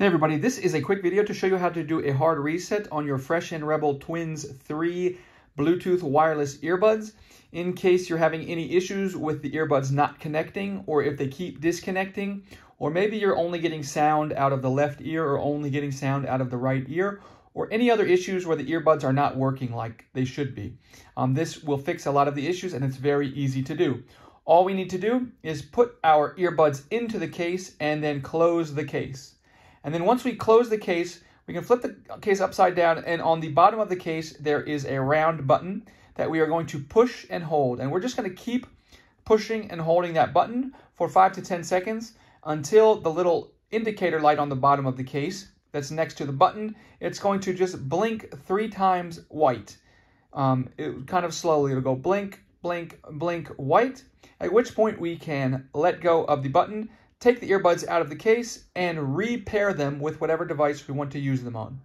Hey everybody, this is a quick video to show you how to do a hard reset on your Fresh and Rebel Twins 3 Bluetooth wireless earbuds in case you're having any issues with the earbuds not connecting, or if they keep disconnecting, or maybe you're only getting sound out of the left ear or only getting sound out of the right ear, or any other issues where the earbuds are not working like they should be. This will fix a lot of the issues, and it's very easy to do. All we need to do is put our earbuds into the case and then close the case. And then once we close the case, we can flip the case upside down, and on the bottom of the case, there is a round button that we are going to push and hold. And we're just going to keep pushing and holding that button for 5 to 10 seconds until the little indicator light on the bottom of the case that's next to the button, it's going to just blink 3 times white. It kind of slowly, it'll go blink, blink, blink, white, at which point we can let go of the button, take the earbuds out of the case, and repair them with whatever device we want to use them on.